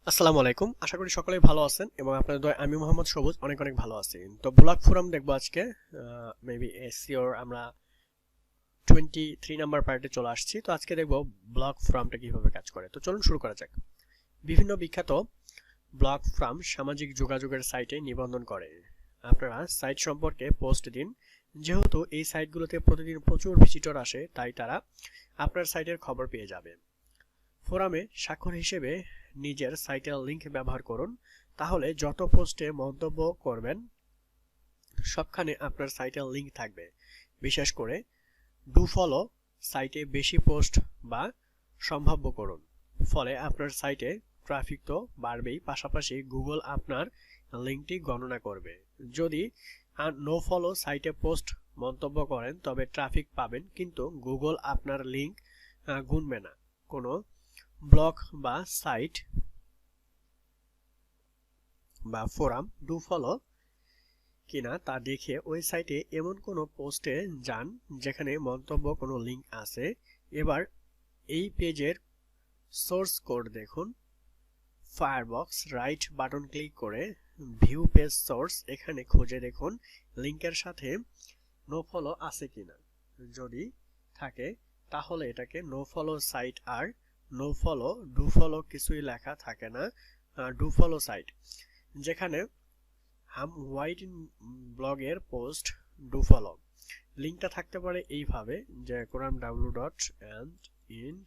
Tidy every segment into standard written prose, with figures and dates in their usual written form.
আসসালামু আলাইকুম, আশা করি সকলেই ভালো আছেন এবং আপনাদের দয় আমি মোহাম্মদ সবুজ অনেক অনেক ভালো আছি। তো ব্লগ ফোরাম দেখবো আজকে, মেবি এসইওর আমরা 23 নাম্বার পার্টে চলে আসছি। তো আজকে দেখবো ব্লগ ফোরামটা কিভাবে কাজ করে। তো চলুন শুরু করা যাক। বিভিন্ন বিখ্যাত ব্লগ ফোরাম সামাজিক যোগাযোগের সাইটে নিবন্ধন করে। আপনারা সাইট সম্পর্কে পোস্ট দিন। যেহেতু এই সাইটগুলোতে প্রতিদিন প্রচুর ভিজিটর আসে, তাই তারা আপনার সাইটের খবর পেয়ে যাবে। ফোরামে স্বাক্ষর হিসেবে নিজের সাইটের লিংক ব্যবহার করুন, তাহলে যত পোস্টে মন্তব্য করবেন সবখানে আপনার সাইটের লিংক থাকবে। বিশেষ করে ডু ফলো সাইটে বেশি পোস্ট বা সম্ভাব্য করুন, ফলে আপনার সাইটে ট্রাফিক তো বাড়বেই, পাশাপাশি গুগল আপনার লিংকটি গণনা করবে। যদি নো ফলো সাইটে পোস্ট মন্তব্য করেন তবে ট্রাফিক পাবেন, কিন্তু গুগল আপনার লিংক গুনবে না। কোনো ব্লগ বা সাইট বা ফোরাম ডু ফলো কিনা তা দেখে ওই সাইটে এমন কোনো পোস্টে যান যেখানে মন্তব্য কোনো লিংক আছে। এবার এই পেজের সোর্স কোড দেখুন। ফায়ারবক্স রাইট বাটন ক্লিক করে ভিউ পেজ সোর্স, এখানে খুঁজে দেখুন লিংকের সাথে নো ফলো আছে কিনা। যদি থাকে তাহলে এটাকে নো ফলো সাইট, আর নো ফলো ডু ফলো কিছুই লেখা থাকে না, ডু ফলো সাইট। যেখানে হাম হোয়াইট ইন ব্লগের পোস্ট ডু ফলো লিঙ্কটা থাকতে পারে এইভাবে, যে কোরআন www.and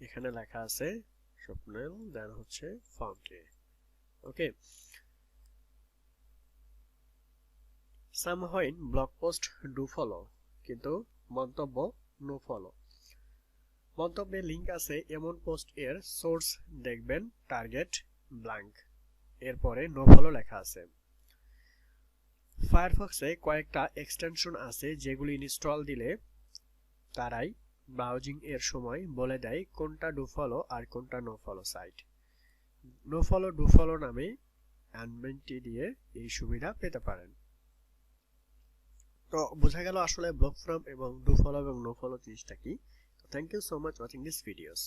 এখানে লেখা আছে স্বপ্নেল, দেন হচ্ছে ফর্মকে। Okay, some white blog post do follow, কিন্তু মন্তব্য নো ফলো। মন্তব্যে লিংক আছে এমন পোস্ট এর সোর্স দেখবেন টার্গেট ব্ল্যাঙ্ক, এরপরে নো ফলো লেখা আছে। ফায়ারফক্সে কয়েকটা এক্সটেনশন আছে যেগুলি ইনস্টল দিলে তারাই ব্রাউজিং এর সময় বলে দেয় কোনটা ডু ফলো আর কোনটা no follow site. No follow do follow নামে অ্যাডমিনটি দিয়ে এই সুবিধা পেতে পারেন। তো বোঝা গেল আসলে ব্লগ ফোরাম এবং ডু ফলো এবং নো ফলো জিনিসটা কি। Thank you so much watching this videos.